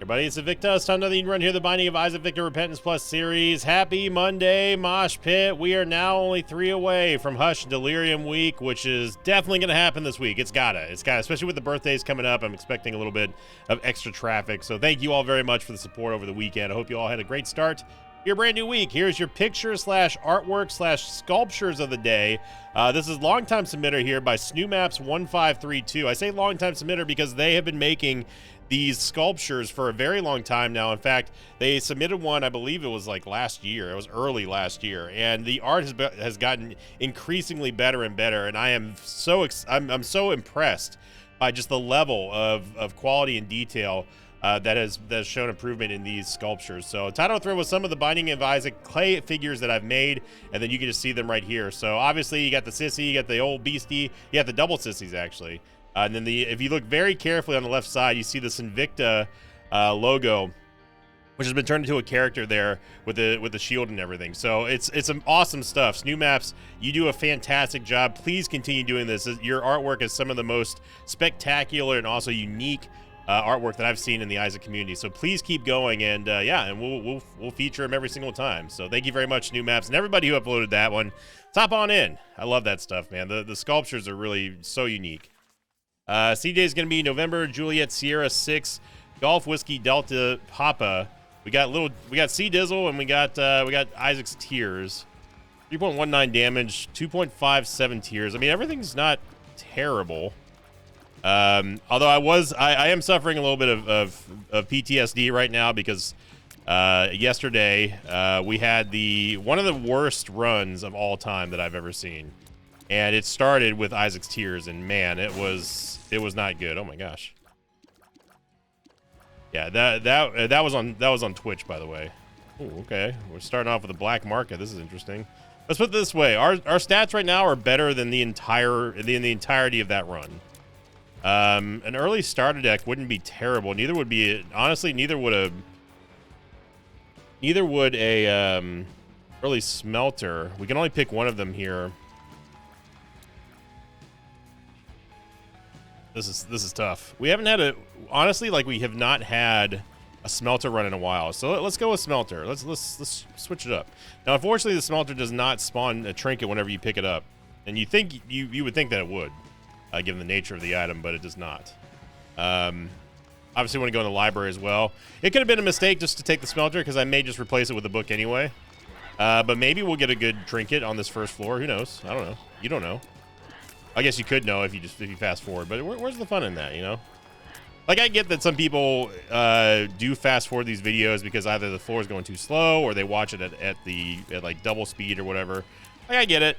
Everybody, it's Invicta. It's time to run here, the Binding of Isaac Victor Repentance Plus series. Happy Monday, Mosh Pit. We are now only 3 away from Hush Delirium Week, which is definitely going to happen this week. It's gotta, especially with the birthdays coming up. I'm expecting a little bit of extra traffic. So thank you all very much for the support over the weekend. I hope you all had a great start to your brand new week. Here's your picture/artwork/sculptures of the day. This is longtime submitter here by Snoomaps1532. I say longtime submitter because they have been making these sculptures for a very long time now. In fact, they submitted one, I believe it was like last year. It was early last year, and the art has gotten increasingly better and better. And I am I'm so impressed by just the level of quality and detail that has shown improvement in these sculptures. So Tato throw with some of the Binding of Isaac clay figures that I've made, and then you can just see them right here. So obviously you got the sissy, you got the old beastie, you got the double sissies actually. And then if you look very carefully on the left side, you see this Invicta logo, which has been turned into a character there with the shield and everything. So it's some awesome stuff. Snoomaps, you do a fantastic job. Please continue doing this. Your artwork is some of the most spectacular and also unique artwork that I've seen in the Isaac community. So please keep going, and and we'll feature them every single time. So thank you very much, Snoomaps, and everybody who uploaded that one. Top on in. I love that stuff, man. The sculptures are really so unique. CJ is going to be November Juliet Sierra 6 Golf Whiskey Delta Papa. We got C Dizzle, and we got Isaac's Tears. 3.19 damage, 2.57 tears. I mean, everything's not terrible. Although I am suffering a little bit of PTSD right now because yesterday we had one of the worst runs of all time that I've ever seen. And it started with Isaac's Tears, and man, it was not good. Oh my gosh. Yeah, that was on Twitch, by the way. Ooh, okay, we're starting off with a black market. This is interesting. Let's put it this way: our stats right now are better than the entirety of that run. An early starter deck wouldn't be terrible. Neither would a early smelter. We can only pick one of them here. This is tough. We haven't had we have not had a smelter run in a while. So let's go with smelter. Let's switch it up. Now, unfortunately, the smelter does not spawn a trinket whenever you pick it up, and you would think that it would, given the nature of the item, but it does not. Obviously, want to go in the library as well. It could have been a mistake just to take the smelter because I may just replace it with a book anyway. But maybe we'll get a good trinket on this first floor. Who knows? I don't know. You don't know. I guess you could know if you fast forward, but where's the fun in that, you know? Like, I get that some people do fast forward these videos because either the floor is going too slow or they watch it at like double speed or whatever. Like, I get it.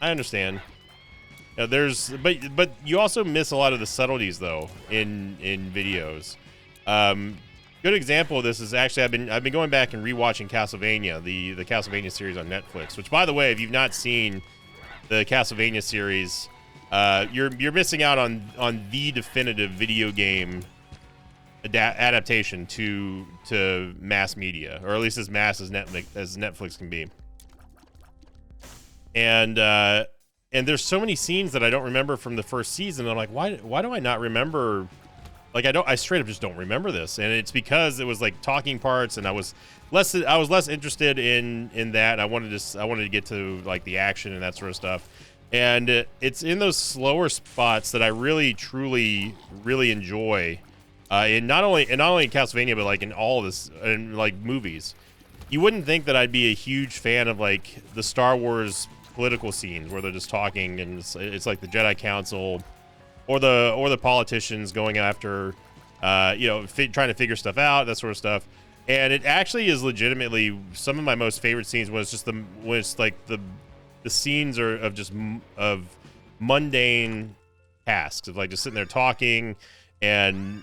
I understand. You know, but you also miss a lot of the subtleties though in videos. Good example of this is actually I've been going back and rewatching Castlevania, the Castlevania series on Netflix. Which, by the way, if you've not seen the Castlevania series, you're missing out on the definitive video game adaptation to mass media, or at least as mass as Netflix can be. And there's so many scenes that I don't remember from the first season. I'm like, why do I not remember? Like, I straight up just don't remember this, and it's because it was like talking parts, and I was less interested in that. I wanted to get to like the action and that sort of stuff. And it's in those slower spots that I really, truly, really enjoy. In not only in Castlevania, but like in all of this, in like movies. You wouldn't think that I'd be a huge fan of like the Star Wars political scenes where they're just talking, and it's like the Jedi Council, or the politicians going after, trying to figure stuff out, that sort of stuff. And it actually is legitimately some of my most favorite scenes when it's like the scenes are of mundane tasks, of like just sitting there talking and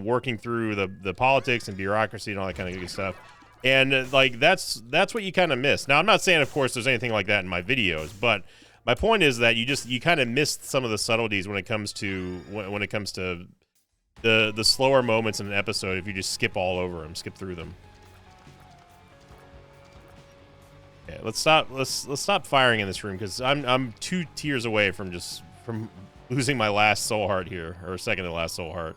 working through the politics and bureaucracy and all that kind of good stuff. And like that's what you kind of miss. Now, I'm not saying, of course, there's anything like that in my videos, but my point is that you kind of missed some of the subtleties when it comes to the slower moments in an episode if you just skip through them. Okay, let's stop firing in this room because I'm 2 tiers away from losing my last soul heart here, or second to last soul heart.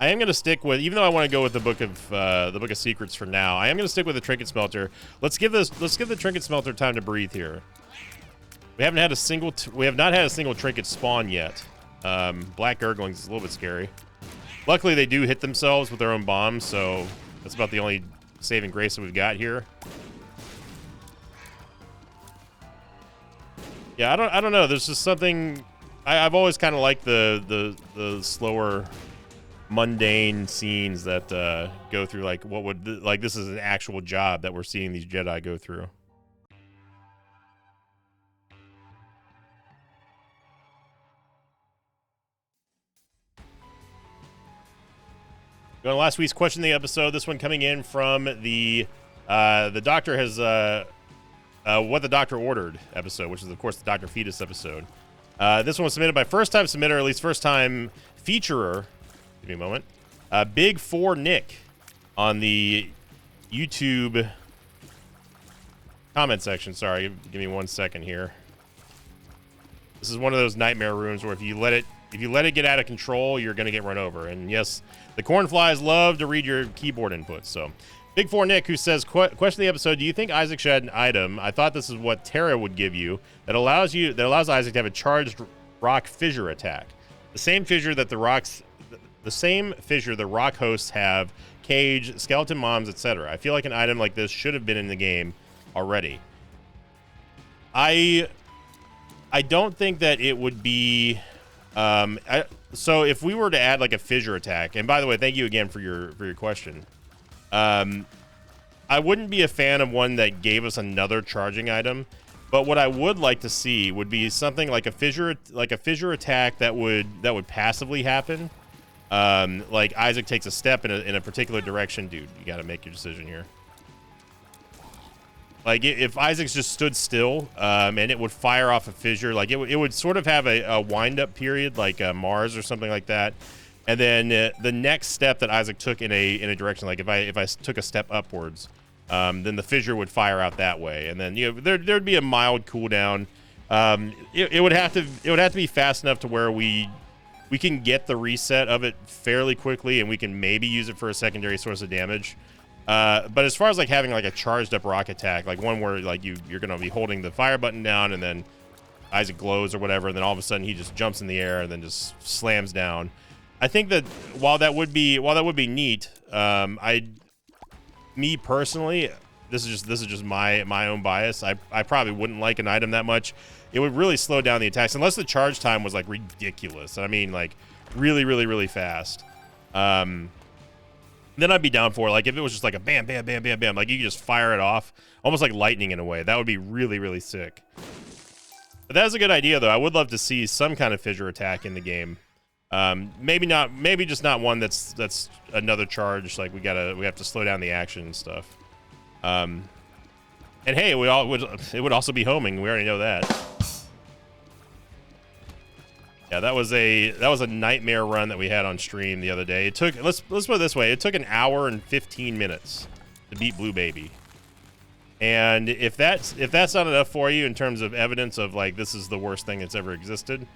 I am gonna stick with, even though I want to go with the Book of Secrets for now, I am gonna stick with the Trinket Smelter. Let's give the Trinket Smelter time to breathe here. We have not had a single trinket spawn yet. Black Gurglings is a little bit scary. Luckily, they do hit themselves with their own bombs, so that's about the only saving grace that we've got here. Yeah, I don't know. There's just something. I've always kind of liked the slower, mundane scenes that go through like this is an actual job that we're seeing these Jedi go through. Going to last week's question of the episode. This one coming in from the doctor has what the doctor ordered episode, which is of course the Dr. Fetus episode. This one was submitted by first time submitter, at least first time featurer. Give me a moment. Big 4 Nick on the YouTube comment section. Sorry, give me 1 second here. This is one of those nightmare rooms where if you let it get out of control, you're going to get run over. And yes, the cornflies love to read your keyboard inputs. So, Big 4 Nick, who says, question of the episode: do you think Isaac should add an item? I thought this is what Terra would give you that allows Isaac to have a charged rock fissure attack, the same fissure that the rock hosts have, Cage, skeleton moms, etc. I feel like an item like this should have been in the game already. I don't think that it would be. So if we were to add like a fissure attack, and by the way, thank you again for your question. I wouldn't be a fan of one that gave us another charging item, but what I would like to see would be something like a fissure attack that would passively happen. Like Isaac takes a step in a particular direction. Dude, you got to make your decision here. Like if Isaac's just stood still, and it would fire off a fissure, like it would sort of have a wind-up period, like Mars or something like that. And then the next step that Isaac took in a direction, like if I took a step upwards, then the fissure would fire out that way, and then there'd be a mild cooldown. It would have to be fast enough to where we can get the reset of it fairly quickly, and we can maybe use it for a secondary source of damage. But as far as like having like a charged up rock attack, like one where like you're gonna be holding the fire button down, and then Isaac glows or whatever, and then all of a sudden he just jumps in the air and then just slams down. I think that while that would be neat, me personally, this is just my own bias. I probably wouldn't like an item that much. It would really slow down the attacks unless the charge time was like ridiculous. I mean, like really, really, really fast. Then I'd be down for it. Like if it was just like a bam, bam, bam, bam, bam, like you could just fire it off, almost like lightning in a way. That would be really, really sick. But that is a good idea, though. I would love to see some kind of fissure attack in the game. Maybe just not one that's another charge. Like we have to slow down the action and stuff. And hey, it would also be homing. We already know that. Yeah, that was a nightmare run that we had on stream the other day. It took, let's put it this way, it took 1 hour and 15 minutes to beat Blue Baby. And if that's not enough for you in terms of evidence of like this is the worst thing that's ever existed,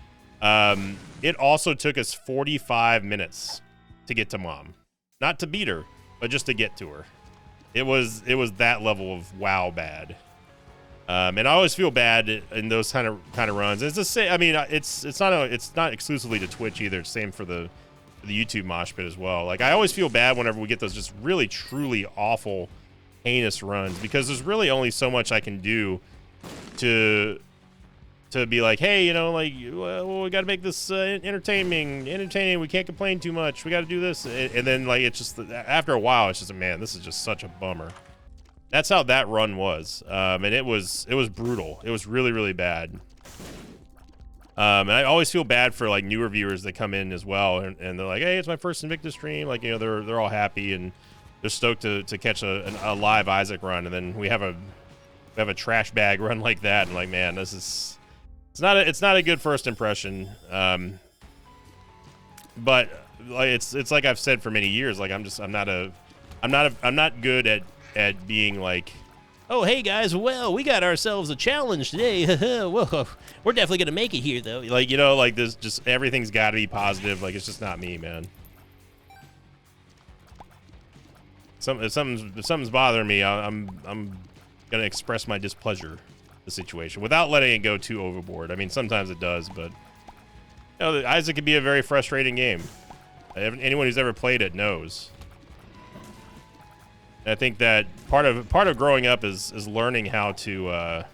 it also took us 45 minutes to get to Mom. Not to beat her, but just to get to her. It was that level of wow bad. And I always feel bad in those kind of runs. It's the same. I mean, it's not exclusively to Twitch either. It's same for the YouTube mosh pit as well. Like I always feel bad whenever we get those just really truly awful, heinous runs, because there's really only so much I can do to be like, hey, like, well, we got to make this entertaining. We can't complain too much. We got to do this, and then like it's just after a while, it's just man, this is just such a bummer. That's how that run was, and it was brutal. It was really, really bad. And I always feel bad for like newer viewers that come in as well, and they're like, "Hey, it's my first Invictus stream." Like, they're all happy and they're stoked to catch a live Isaac run, and then we have a trash bag run like that, and like, man, it's not a good first impression. But like it's like I've said for many years, like I'm not good at being like, oh, hey guys, well, we got ourselves a challenge today. Whoa, we're definitely gonna make it here though. Like, like this, just everything's got to be positive. Like, it's just not me, man. if something's bothering me, I'm gonna express my displeasure with the situation without letting it go too overboard. I mean, sometimes it does, but you know, Isaac can be a very frustrating game. Anyone who's ever played it knows. And I think that part of growing up is learning how to. I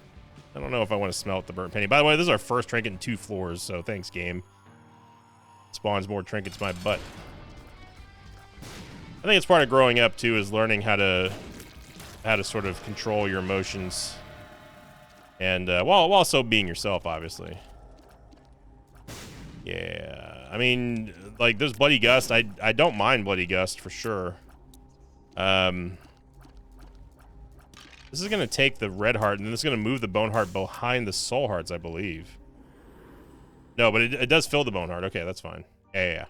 don't know if I want to smelt the burnt penny. By the way, this is our first trinket in 2 floors, so thanks, game. Spawns more trinkets my butt. I think it's part of growing up too, is learning how to sort of control your emotions, and while also being yourself, obviously. Yeah, I mean, like, there's Bloody Gust. I don't mind Bloody Gust for sure. This is gonna take the red heart, and then this is gonna move the bone heart behind the soul hearts, I believe. No, but it does fill the bone heart. Okay, that's fine. Yeah.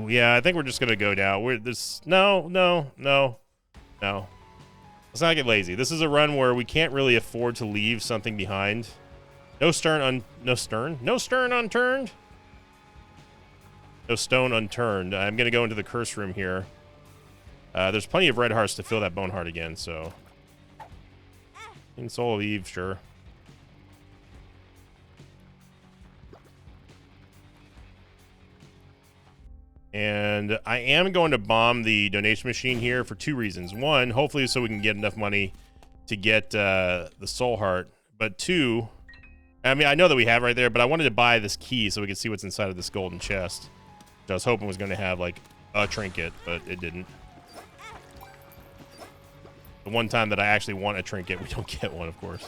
Yeah, I think we're just gonna go down. No. Let's not get lazy. This is a run where we can't really afford to leave something behind. No stone unturned. No stone unturned. I'm gonna go into the curse room here. There's plenty of red hearts to fill that bone heart again, so. In Soul of Eve, sure. And I am going to bomb the donation machine here for 2 reasons. 1, hopefully so we can get enough money to get the soul heart. But 2, I mean, I know that we have right there, but I wanted to buy this key so we could see what's inside of this golden chest. Which I was hoping was going to have, like, a trinket, but it didn't. The one time that I actually want a trinket, we don't get one, of course.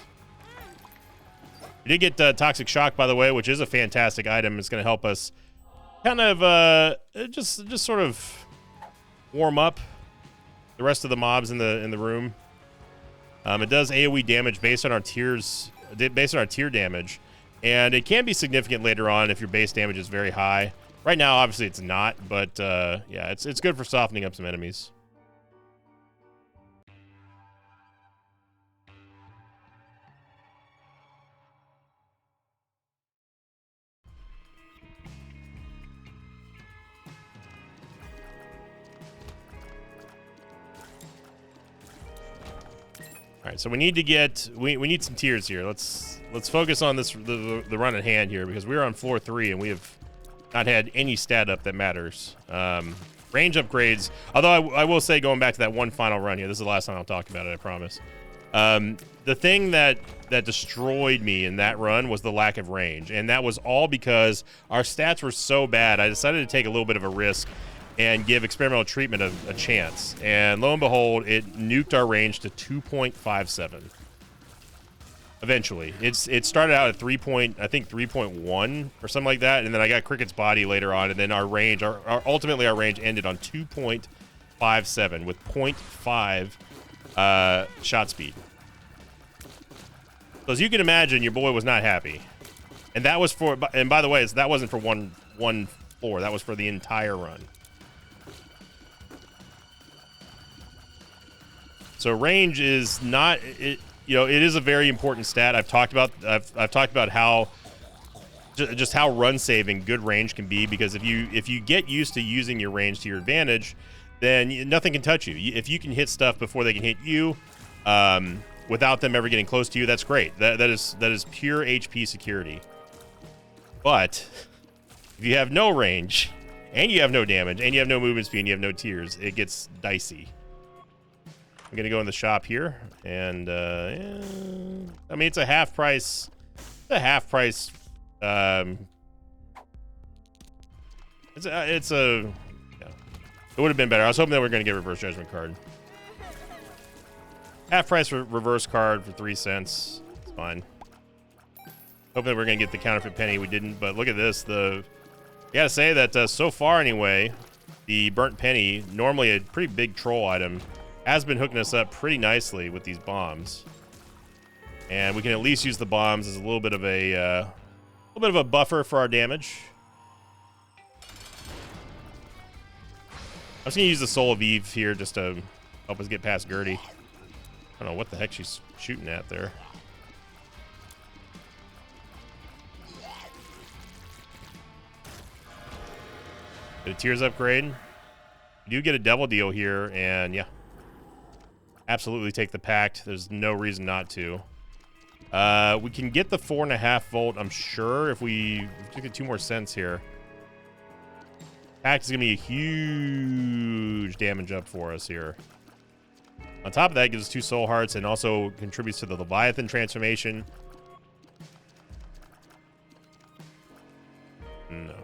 We did get Toxic Shock, by the way, which is a fantastic item. It's going to help us kind of just sort of warm up the rest of the mobs in the room. It does AoE damage based on our tiers, based on our tier damage, and it can be significant later on if your base damage is very high. Right now, obviously, it's not, but yeah, it's good for softening up some enemies. All right, so we need to get we need some tiers here. Let's focus on this the run at hand here, because we're on floor 3 and we have not had any stat up that matters. Range upgrades. Although I will say, going back to that one final run here, this is the last time I'll talk about it, I promise. The thing that destroyed me in that run was the lack of range, and that was all because our stats were so bad. I decided to take a little bit of a risk and give experimental treatment a chance, and lo and behold, it nuked our range to 2.57. Eventually, it started out at 3.1 or something like that, and then I got Cricket's body later on, and then our range, ultimately our range ended on 2.57 with 0.5 shot speed. So as you can imagine, your boy was not happy, and that was for. And by the way, that wasn't for one floor. That was for the entire run. So range is not it. You know, it is a very important stat. I've talked about how just how run saving good range can be, because if you get used to using your range to your advantage, then nothing can touch you. If you can hit stuff before they can hit you, without them ever getting close to you, that's great. That is pure HP security. But if you have no range, and you have no damage, and you have no movement speed, and you have no tiers, it gets dicey. I'm gonna go in the shop here, and yeah, I mean, it's a half price. It's a half price. Yeah. It would have been better. I was hoping that we were gonna get reverse judgment card. Half price reverse card for 3 cents. It's fine. Hoping that we're gonna get the counterfeit penny. We didn't, but look at this. I gotta say that so far anyway, the burnt penny, normally a pretty big troll item, has been hooking us up pretty nicely with these bombs, and we can at least use the bombs as a little bit of a buffer for our damage. I'm just gonna use the Soul of Eve here just to help us get past Gertie. I don't know what the heck she's shooting at there. Get a Tears upgrade. You do get a Devil Deal here, and yeah. Absolutely take the Pact. There's no reason not to. We can get the 4.5 volt, I'm sure, if we get 2 more cents here. Pact is going to be a huge damage up for us here. On top of that, it gives us 2 soul hearts and also contributes to the Leviathan transformation. No.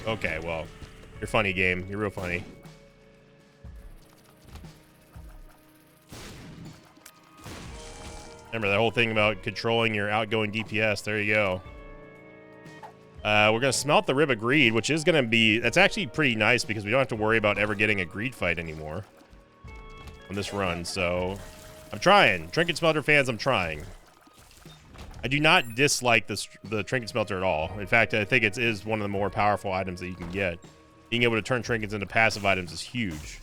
Okay, well, you're funny, game. You're real funny. Remember that whole thing about controlling your outgoing DPS. There you go. We're going to smelt the Rib of Greed, which is going to be... That's actually pretty nice because we don't have to worry about ever getting a greed fight anymore on this run. So I'm trying. Trinket Smelter fans, I'm trying. I do not dislike the Trinket Smelter at all. In fact, I think it is one of the more powerful items that you can get. Being able to turn trinkets into passive items is huge.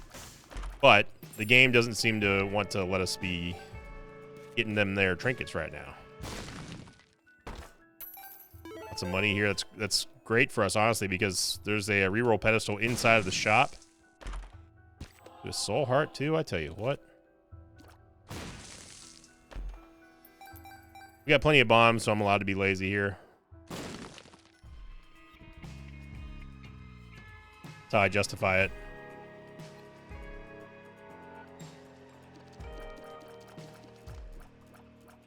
But the game doesn't seem to want to let us be getting them their trinkets right now. Lots of money here. That's great for us, honestly, because there's a reroll pedestal inside of the shop. With Soul Heart, too, I tell you what. We got plenty of bombs, so I'm allowed to be lazy here. That's how I justify it.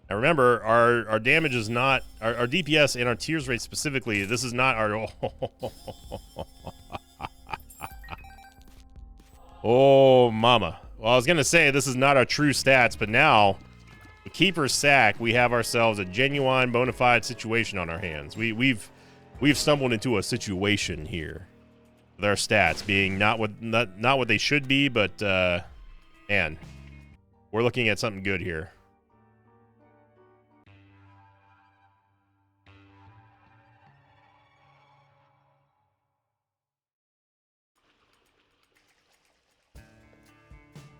Now remember, our damage is not... Our DPS and our tears rate specifically, this is not our... Oh, mama. Well, I was going to say this is not our true stats, but now, with Keeper's Sack, we have ourselves a genuine, bona fide situation on our hands. We've stumbled into a situation here with our stats being not what they should be, but, man, we're looking at something good here.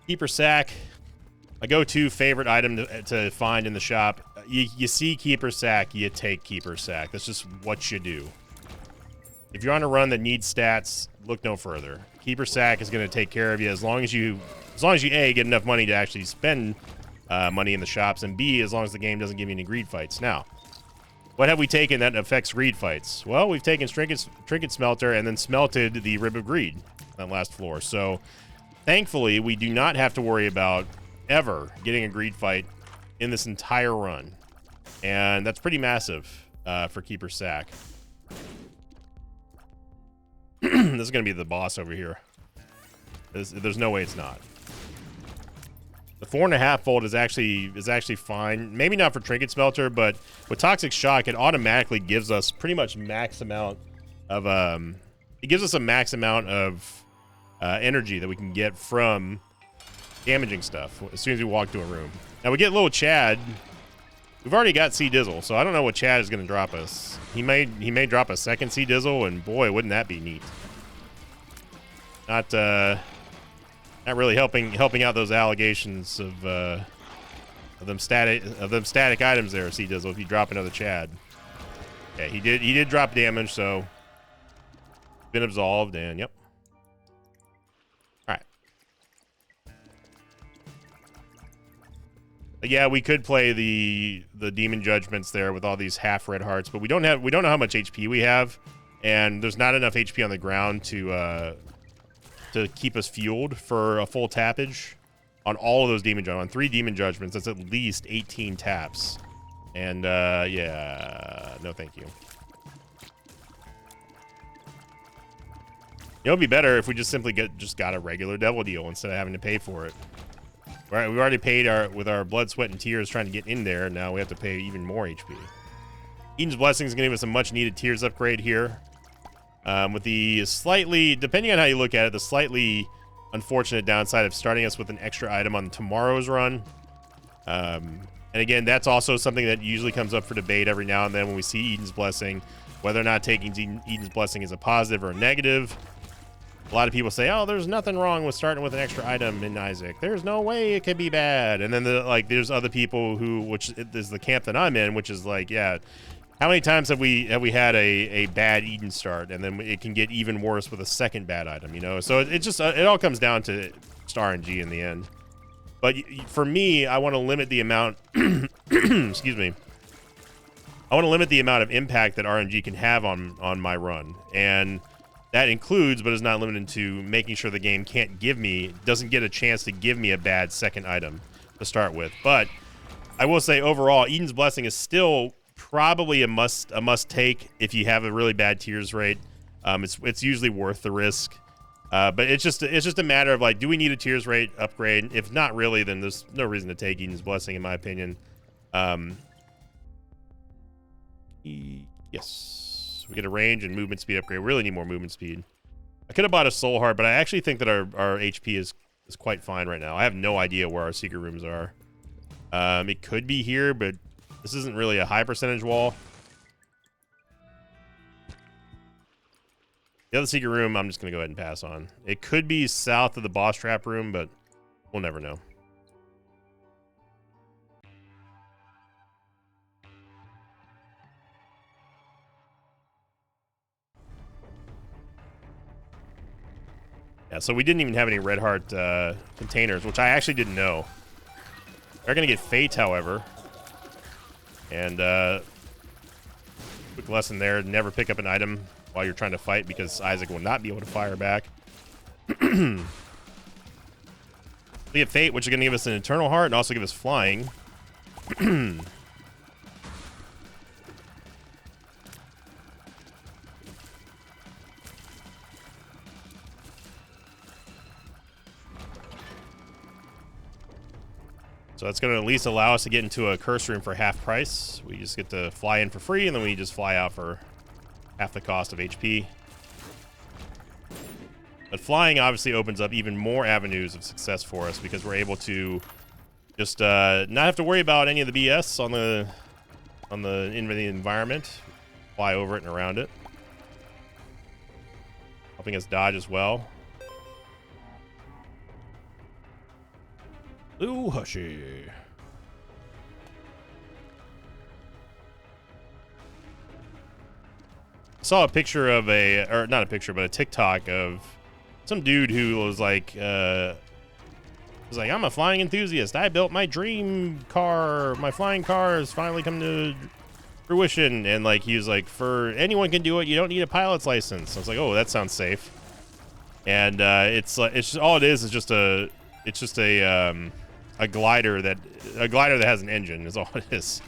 Keeper Sack, my go-to favorite item to find in the shop. You see Keeper Sack, you take Keeper Sack. That's just what you do. If you're on a run that needs stats, look no further. Keeper Sack is going to take care of you as long as you A, get enough money to actually spend money in the shops, and B, as long as the game doesn't give you any greed fights. Now, what have we taken that affects greed fights? Well, we've taken Trinket Smelter and then smelted the Rib of Greed on that last floor. So, thankfully, we do not have to worry about ever getting a greed fight in this entire run. And that's pretty massive for Keeper Sack. This is going to be the boss over here. There's no way it's not. The 4.5 volt is actually fine. Maybe not for Trinket Smelter, but with Toxic Shock, it automatically gives us pretty much max amount of it gives us a max amount of energy that we can get from damaging stuff as soon as we walk to a room. Now we get little Chad. We've already got Sea Dizzle, so I don't know what Chad is going to drop us. He may drop a second Sea Dizzle, and boy, wouldn't that be neat. Not really helping out those allegations of them static items there, Sea Dizzle. If you drop another Chad, okay, he did drop damage, so been absolved, and yep. Yeah, we could play the Demon Judgments there with all these half red hearts, but we don't know how much HP we have, and there's not enough HP on the ground to keep us fueled for a full tappage on all of those Demon Judgments. On 3 Demon Judgments, that's at least 18 taps. And yeah, no thank you. It would be better if we just simply got a regular Devil Deal instead of having to pay for it. Right, we've already paid with our blood, sweat, and tears trying to get in there. Now we have to pay even more HP. Eden's Blessing is going to give us a much-needed tears upgrade here. With the slightly, depending on how you look at it, the slightly unfortunate downside of starting us with an extra item on tomorrow's run. And again, that's also something that usually comes up for debate every now and then when we see Eden's Blessing, whether or not taking Eden's Blessing is a positive or a negative. A lot of people say, oh, there's nothing wrong with starting with an extra item in Isaac. There's no way it could be bad. And then there's other people who, which is the camp that I'm in, which is like, yeah, How many times have we had a bad Eden start, and then it can get even worse with a second bad item, you know? So it just it all comes down to RNG in the end. But for me, I want to limit the amount. Excuse me. I want to limit the amount of impact that RNG can have on my run, and that includes, but is not limited to, making sure the game doesn't get a chance to give me a bad second item to start with. But I will say overall, Eden's Blessing is still probably a must take if you have a really bad tears rate. It's usually worth the risk, but it's just a matter of like, do we need a tears rate upgrade? If not really, then there's no reason to take Eden's Blessing, in my opinion. Yes, we get a range and movement speed upgrade. We really need more movement speed. I could have bought a soul heart, but I actually think that our HP is quite fine right now. I have no idea where our secret rooms are. It could be here, but this isn't really a high percentage wall. The other secret room, I'm just going to go ahead and pass on. It could be south of the boss trap room, but we'll never know. Yeah, so we didn't even have any red heart containers, which I actually didn't know. They're going to get Fate, however. And quick lesson there, never pick up an item while you're trying to fight, because Isaac will not be able to fire back. We have Fate, which is going to give us an Eternal Heart and also give us Flying. So that's going to at least allow us to get into a curse room for half price. We just get to fly in for free, and then we just fly out for half the cost of HP. But flying obviously opens up even more avenues of success for us, because we're able to just not have to worry about any of the BS on the in the environment. Fly over it and around it, helping us dodge as well. Ooh, hushy. Saw a picture of or not a picture, but a TikTok of some dude who was like, I'm a flying enthusiast. I built my dream car. My flying car has finally come to fruition. And like, he was like, for anyone can do it. You don't need a pilot's license. I was like, oh, that sounds safe. And it's just, all it is just a glider that has an engine is all it is.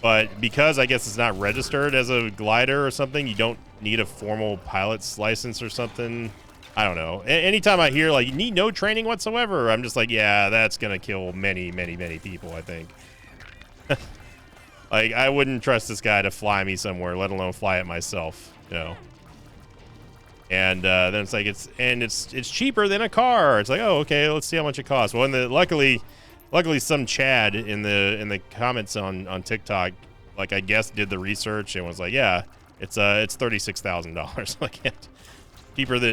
But because I guess it's not registered as a glider or something, you don't need a formal pilot's license or something. I don't know. Anytime I hear like you need no training whatsoever, I'm just like, yeah, that's gonna kill many, many, many people, I think. Like, I wouldn't trust this guy to fly me somewhere, let alone fly it myself, you know. And then it's like it's cheaper than a car. It's like, oh, okay, let's see how much it costs. Well, and luckily some Chad in the comments on TikTok, like, I guess did the research and was like, yeah, it's $36,000. Like,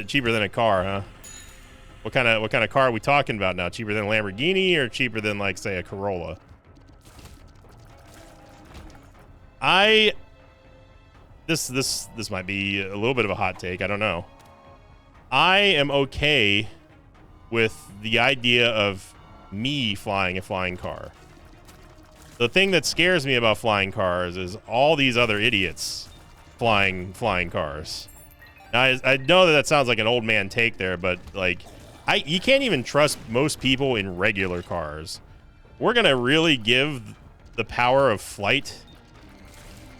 cheaper than a car, huh? What kind of car are we talking about now? Cheaper than a Lamborghini or cheaper than, like, say, a Corolla? This might be a little bit of a hot take. I don't know. I am okay with the idea of me flying a flying car. The thing that scares me about flying cars is all these other idiots flying cars. Now, I know that sounds like an old man take there, but like, you can't even trust most people in regular cars. We're gonna really give the power of flight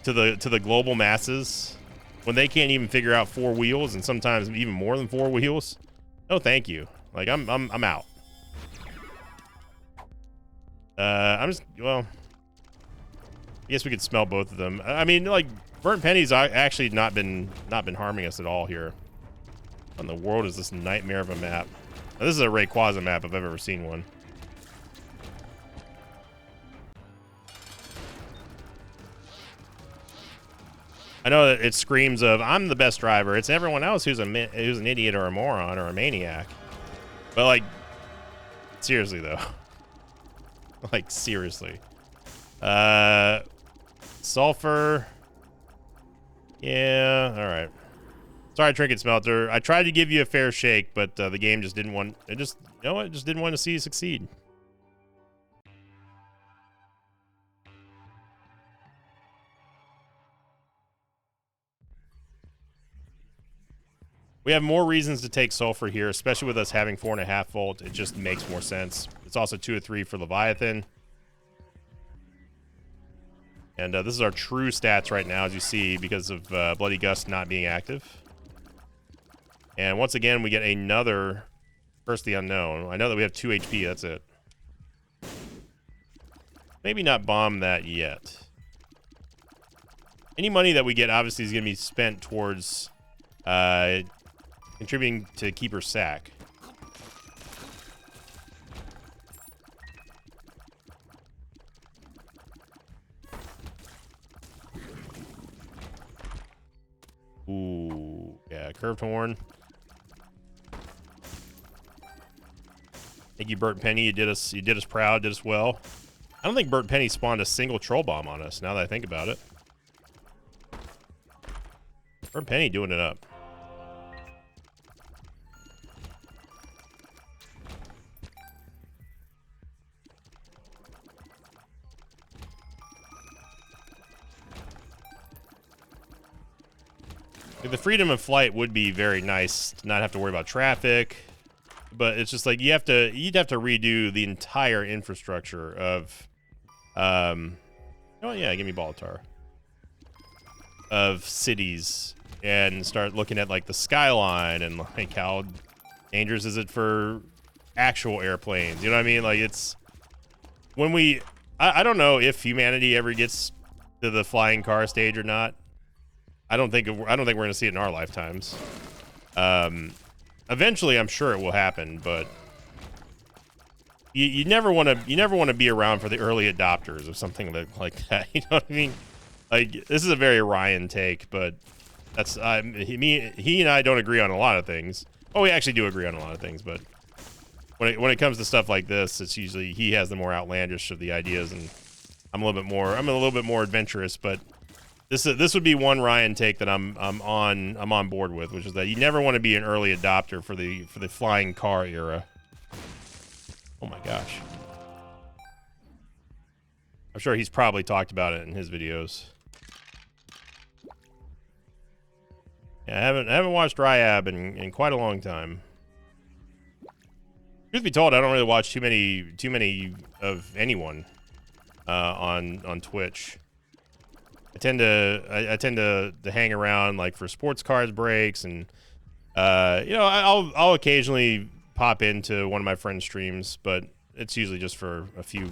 to the global masses when they can't even figure out four wheels, and sometimes even more than four wheels. No, thank you. Like, I'm out. Well, I guess we could smell both of them. I mean, like, burnt pennies actually not been harming us at all here. And the world is this nightmare of a map. Now, this is a Rayquaza map if I've ever seen one. I know that it screams of, I'm the best driver. It's everyone else who's an idiot or a moron or a maniac. But, like, seriously, though. Like, seriously. Sulfur. Yeah, all right. Sorry, Trinket Smelter. I tried to give you a fair shake, but the game just didn't want. It just, you know what? It just didn't want to see you succeed. We have more reasons to take Sulfur here, especially with us having 4.5 volt. It just makes more sense. It's also 2 or 3 for Leviathan. And this is our true stats right now, as you see, because of Bloody Gust not being active. And once again, we get another Curse the Unknown. I know that we have 2 HP, that's it. Maybe not bomb that yet. Any money that we get, obviously, is going to be spent towards contributing to Keeper Sack. Ooh, yeah, Curved Horn. Thank you, Burt Penny. You did us proud, did us well. I don't think Burt Penny spawned a single troll bomb on us, now that I think about it. Burt Penny doing it up. The freedom of flight would be very nice to not have to worry about traffic, but it's just like you'd have to redo the entire infrastructure of oh yeah, give me Balatar, of cities, and start looking at like the skyline and like how dangerous is it for actual airplanes, you know what I mean? Like, it's when I don't know if humanity ever gets to the flying car stage or not. I don't think we're going to see it in our lifetimes. Eventually, I'm sure it will happen, but you never want to be around for the early adopters of something like that. You know what I mean? Like, this is a very Ryan take, but that's he and I don't agree on a lot of things. Oh, we actually do agree on a lot of things, but when it comes to stuff like this, it's usually he has the more outlandish of the ideas, and I'm a little bit more adventurous, but. This would be one Ryan take that I'm on board with, which is that you never want to be an early adopter for the flying car era. Oh my gosh. I'm sure he's probably talked about it in his videos. Yeah, I haven't watched Ryab in quite a long time. Truth be told, I don't really watch too many of anyone on Twitch. I tend to hang around like for sports cards breaks, and you know, I'll occasionally pop into one of my friends' streams, but it's usually just for a few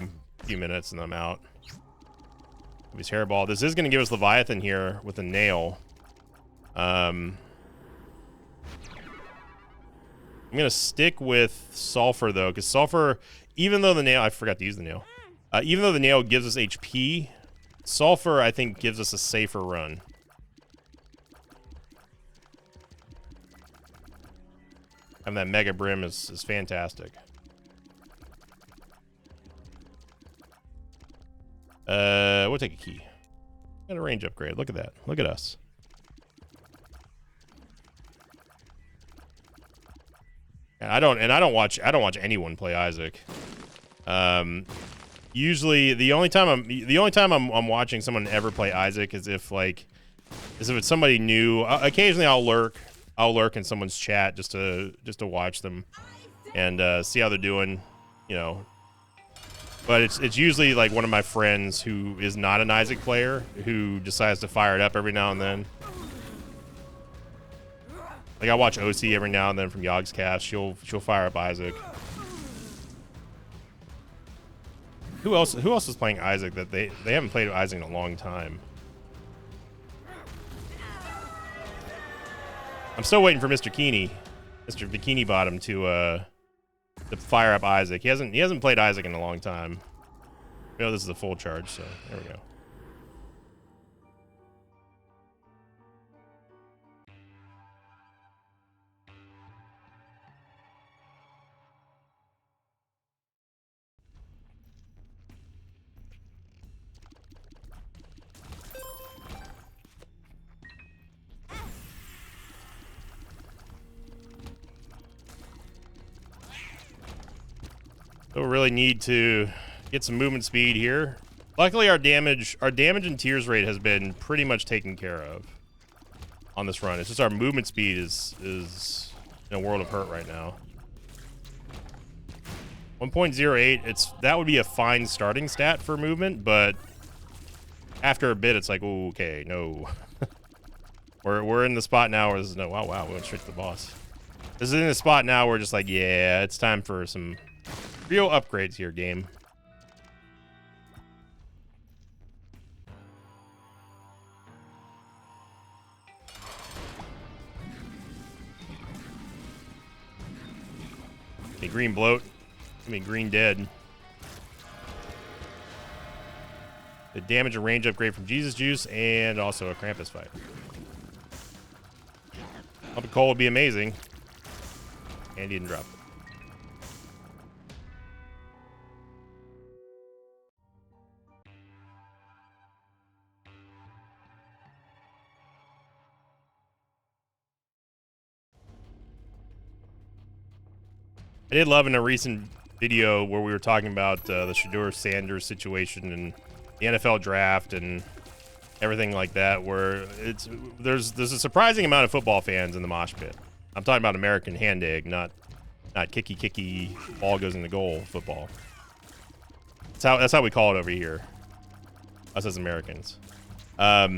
minutes and I'm out. His hairball. This is going to give us Leviathan here with a nail. I'm going to stick with Sulfur though, because Sulfur, even though the nail, I forgot to use the nail. Even though the nail gives us HP. Sulfur, I think, gives us a safer run. And that Mega Brim is fantastic. We'll take a key. Got a range upgrade. Look at that. Look at us. And I don't watch anyone play Isaac. Usually, the only time I'm watching someone ever play Isaac is if it's somebody new. Occasionally, I'll lurk in someone's chat just to watch them and see how they're doing, you know. But it's usually like one of my friends who is not an Isaac player who decides to fire it up every now and then. Like, I watch OC every now and then from Yogg's cast. She'll fire up Isaac. Who else is playing Isaac that they haven't played Isaac in a long time? I'm still waiting for Mr. Keeney, Mr. Bikini Bottom to fire up Isaac. He hasn't played Isaac in a long time. You know, this is a full charge, so there we go. So we really need to get some movement speed here. Luckily, our damage and tears rate has been pretty much taken care of on this run. It's just our movement speed is in a world of hurt right now. 1.08, that would be a fine starting stat for movement, but after a bit, it's like, ooh, okay, no. we're in the spot now where this is no, wow, we went straight to the boss. This is in the spot now where just like, yeah, it's time for some real upgrades here, game. Okay, green bloat. I mean, green dead. The damage and range upgrade from Jesus Juice, and also a Krampus fight. Pump of coal would be amazing. And he didn't drop it. I did love in a recent video where we were talking about the Shedeur Sanders situation and the NFL draft and everything like that, where there's a surprising amount of football fans in the mosh pit. I'm talking about American hand egg, not kicky ball goes in the goal football. That's how we call it over here, us as Americans. A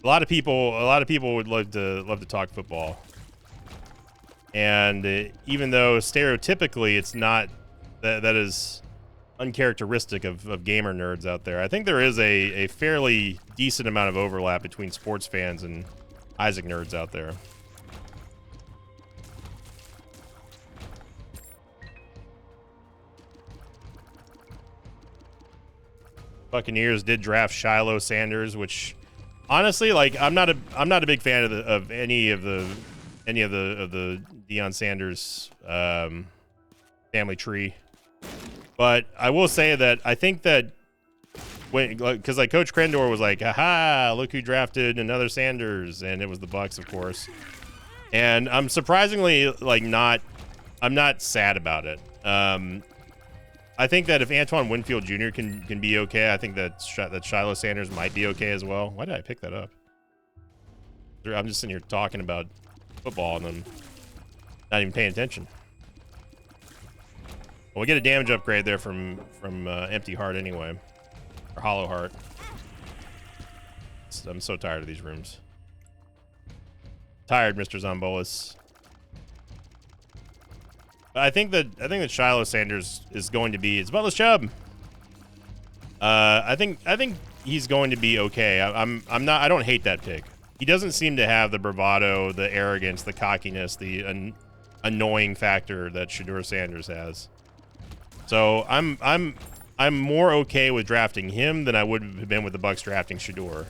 lot of people would love to talk football. And even though stereotypically it's not, that is uncharacteristic of gamer nerds out there, I think there is a fairly decent amount of overlap between sports fans and Isaac nerds out there. Buccaneers did draft Shiloh Sanders, which honestly, like, I'm not a big fan of any of the Deion Sanders family tree, but I will say that I think that because like Coach Krendor was like, "Aha! Look who drafted another Sanders," and it was the Bucs, of course. And I'm surprisingly I'm not sad about it. I think that if Antoine Winfield Jr. can be okay, I think that Shiloh Sanders might be okay as well. Why did I pick that up? I'm just sitting here talking about football and then not even paying attention. Well, we get a damage upgrade there from Empty Heart anyway, or Hollow Heart. I'm so tired of these rooms. Tired, Mr. Zombolis. I think that Shiloh Sanders is going to be, it's Buttless Chubb. I think he's going to be okay. I don't hate that pick. He doesn't seem to have the bravado, the arrogance, the cockiness, the annoying factor that Shedeur Sanders has. So I'm more okay with drafting him than I would have been with the Bucs drafting Shedeur.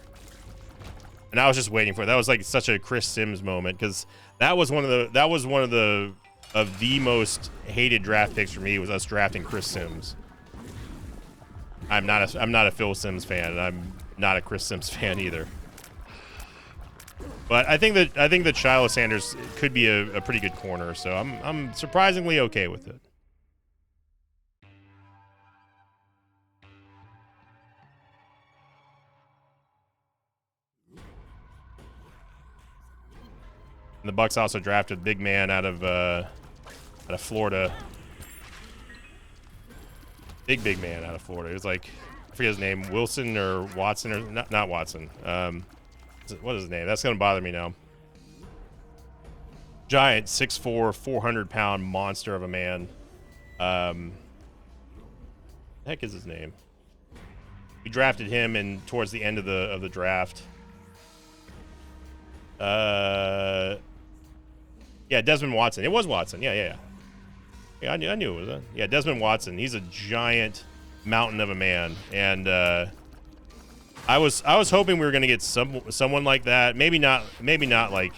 And I was just waiting for it. That was like such a Chris Sims moment, because that was one of the most hated draft picks for me, was us drafting Chris Sims. I'm not a Phil Sims fan, and I'm not a Chris Sims fan either. But I think that Shiloh Sanders could be a pretty good corner, so I'm surprisingly okay with it. And the Bucs also drafted big man out of Florida. Big man out of Florida. It was like, I forget his name, Wilson or Watson, or not Watson. What is his name? That's gonna bother me now. Giant 6'4", 400-pound monster of a man. The heck is his name? We drafted him towards the end of the draft. Yeah, Desmond Watson. It was Watson. Yeah, I knew it was that. Yeah, Desmond Watson. He's a giant mountain of a man, and I was hoping we were going to get someone like that. Maybe not like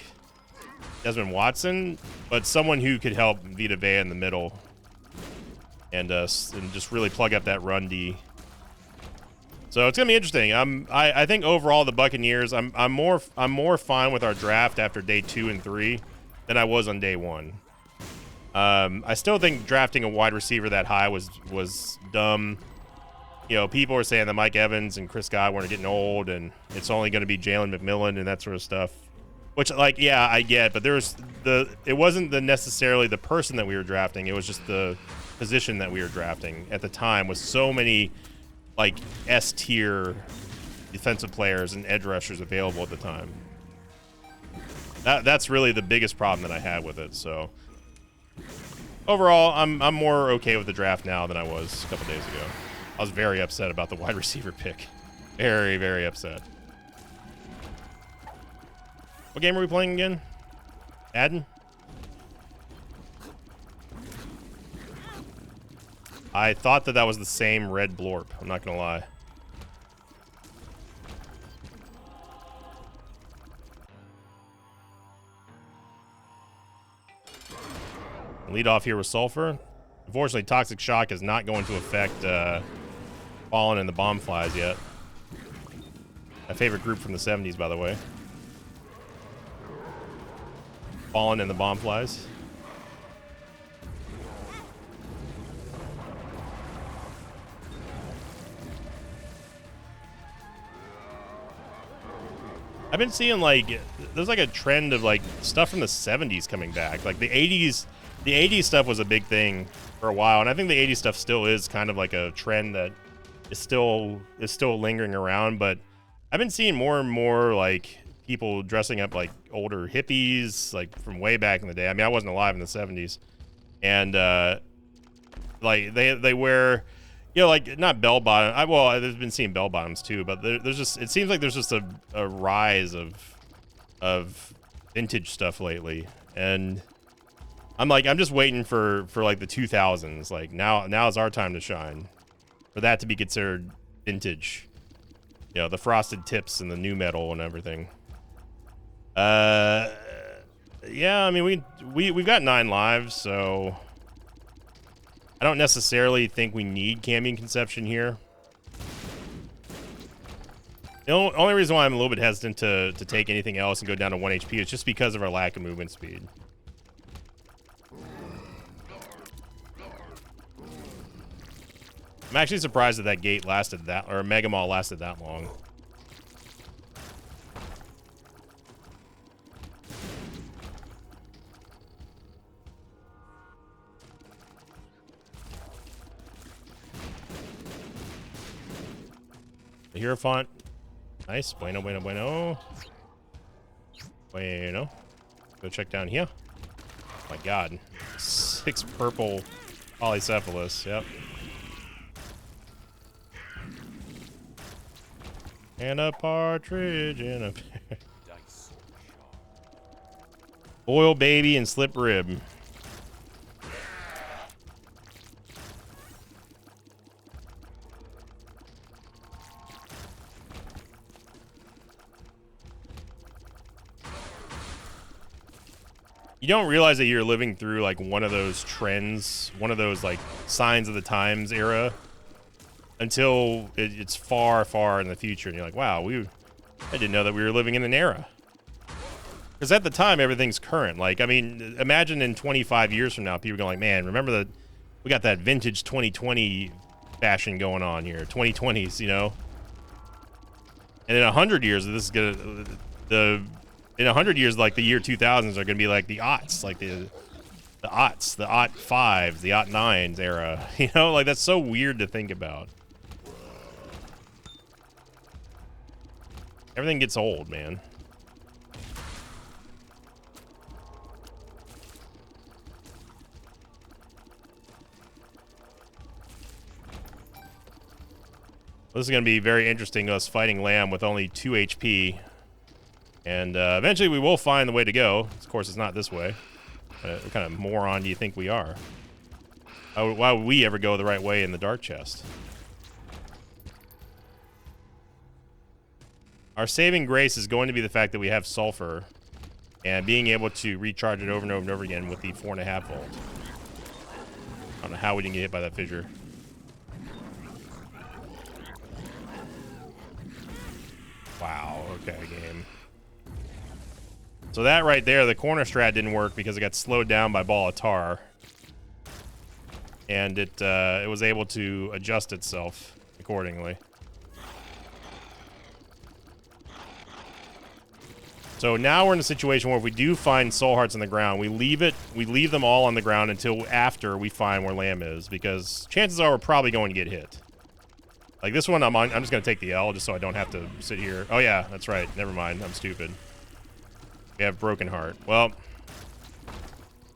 Desmond Watson, but someone who could help Vita Vea in the middle and just really plug up that run D. So it's gonna be interesting. I think overall the Buccaneers, I'm more fine with our draft after day 2 and 3 than I was on day 1. I still think drafting a wide receiver that high was dumb. You know, people are saying that Mike Evans and Chris Godwin are getting old, and it's only going to be Jalen McMillan and that sort of stuff. Which, like, yeah, I get, but it wasn't necessarily the person that we were drafting. It was just the position that we were drafting at the time, with so many like S tier defensive players and edge rushers available at the time. That's really the biggest problem that I had with it. So overall, I'm more okay with the draft now than I was a couple days ago. I was very upset about the wide receiver pick. Very, very upset. What game are we playing again? Madden? I thought that was the same red blorp. I'm not gonna lie. Lead off here with Sulfur. Unfortunately, Toxic Shock is not going to affect Fallen and the Bomb Flies yet. My favorite group from the 70s, by the way. Fallen and the Bomb Flies. I've been seeing, like, there's like a trend of like stuff from the 70s coming back. Like the 80s stuff was a big thing for a while, and I think the 80s stuff still is kind of like a trend that is still lingering around. But I've been seeing more and more like people dressing up like older hippies, like from way back in the day. I mean, I wasn't alive in the 70s, and like they wear, you know, like not bell bottom. Well, I've been seeing bell bottoms too, but there's just, it seems like there's just a rise of vintage stuff lately, and I'm just waiting for like the 2000s. Like now is our time to shine, for that to be considered vintage. You know, the frosted tips and the new metal and everything. Yeah, I mean, we've got 9 lives, so I don't necessarily think we need Cambion Conception here. The only reason why I'm a little bit hesitant to take anything else and go down to 1 HP is just because of our lack of movement speed. I'm actually surprised that gate lasted that, or Mega Maul lasted that long. The Hierophant. Nice. Bueno, bueno, bueno. Bueno. Go check down here. Oh my god. 6 purple Polycephalus. Yep. And a partridge in a pear. Oil baby and slip rib. You don't realize that you're living through like one of those trends, one of those like signs of the times era, until it's far, far in the future, and you're like, wow, I didn't know that we were living in an era. Because at the time, everything's current. Like, I mean, imagine in 25 years from now, people going like, man, remember that we got that vintage 2020 fashion going on here, 2020s, you know? And in 100 years, this is gonna, in 100 years, like the year 2000s are gonna be like the aughts, like the aughts, the aught 5s, the aught 9s era. You know, like that's so weird to think about. Everything gets old, man. This is going to be very interesting, us fighting Lamb with only 2 HP. And eventually we will find the way to go. Of course, it's not this way. What kind of moron do you think we are? Why would we ever go the right way in the dark chest? Our saving grace is going to be the fact that we have sulfur and being able to recharge it over and over and over again with the 4.5 volt. I don't know how we didn't get hit by that fissure. Wow, okay, game. So that right there, the corner strat didn't work because it got slowed down by Ball of Tar. and it was able to adjust itself accordingly. So now we're in a situation where if we do find soul hearts on the ground, we leave them all on the ground until after we find where Lamb is, because chances are we're probably going to get hit. Like this one, I'm just gonna take the L just so I don't have to sit here. Oh yeah, that's right. Never mind. I'm stupid. We have Broken Heart. Well,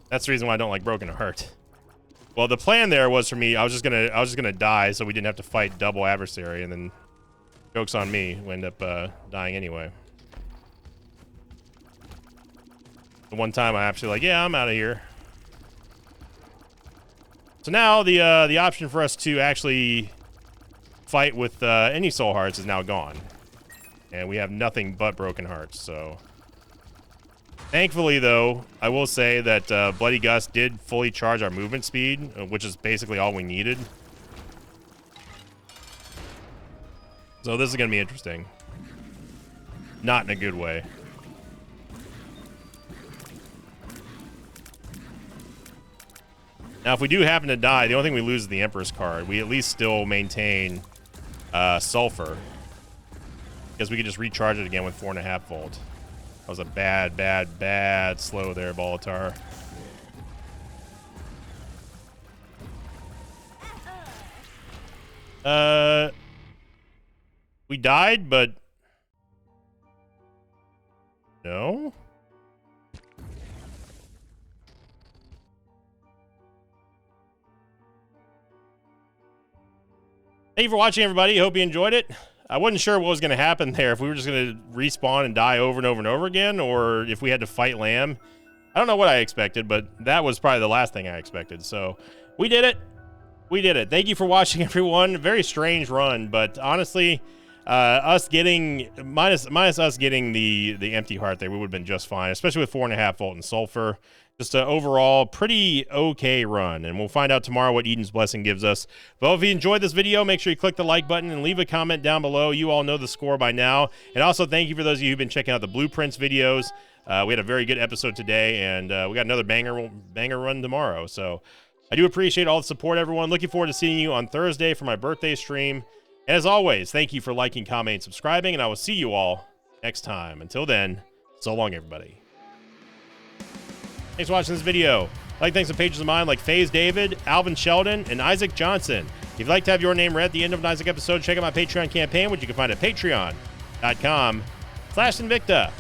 that's the reason why I don't like Broken Heart. Well, the plan there was for me, I was just gonna die so we didn't have to fight double adversary, and then joke's on me, we end up dying anyway. The one time I actually like, yeah, I'm out of here. So now the option for us to actually fight with any soul hearts is now gone, and we have nothing but Broken Hearts. So thankfully, though, I will say that Bloody Gust did fully charge our movement speed, which is basically all we needed. So this is gonna be interesting, not in a good way. Now, if we do happen to die, the only thing we lose is the Emperor's card. We at least still maintain Sulfur, because we could just recharge it again with 4.5 volt. That was a bad slow there, Bolitar. We died, but no. Thank you for watching, everybody. Hope you enjoyed it. I wasn't sure what was going to happen there, if we were just going to respawn and die over and over and over again, or if we had to fight Lamb. I don't know what I expected, but that was probably the last thing I expected. So we did it. We did it. Thank you for watching, everyone. Very strange run, but honestly, us getting minus us getting the empty heart there, we would have been just fine, especially with 4.5 volt and sulfur. Just an overall pretty okay run, and we'll find out tomorrow what Eden's Blessing gives us. But if you enjoyed this video, make sure you click the like button and leave a comment down below. You all know the score by now. And also thank you for those of you who've been checking out the Blueprints videos. We had a very good episode today, and we got another banger run tomorrow. So I do appreciate all the support, everyone. Looking forward to seeing you on Thursday for my birthday stream. And as always, thank you for liking, commenting, and subscribing, and I will see you all next time. Until then, so long, everybody. Thanks for watching this video. Like, thanks to pages of mine like FaZe David, Alvin Sheldon, and Isaac Johnson. If you'd like to have your name read at the end of an Isaac episode, check out my Patreon campaign, which you can find at patreon.com/Invicta.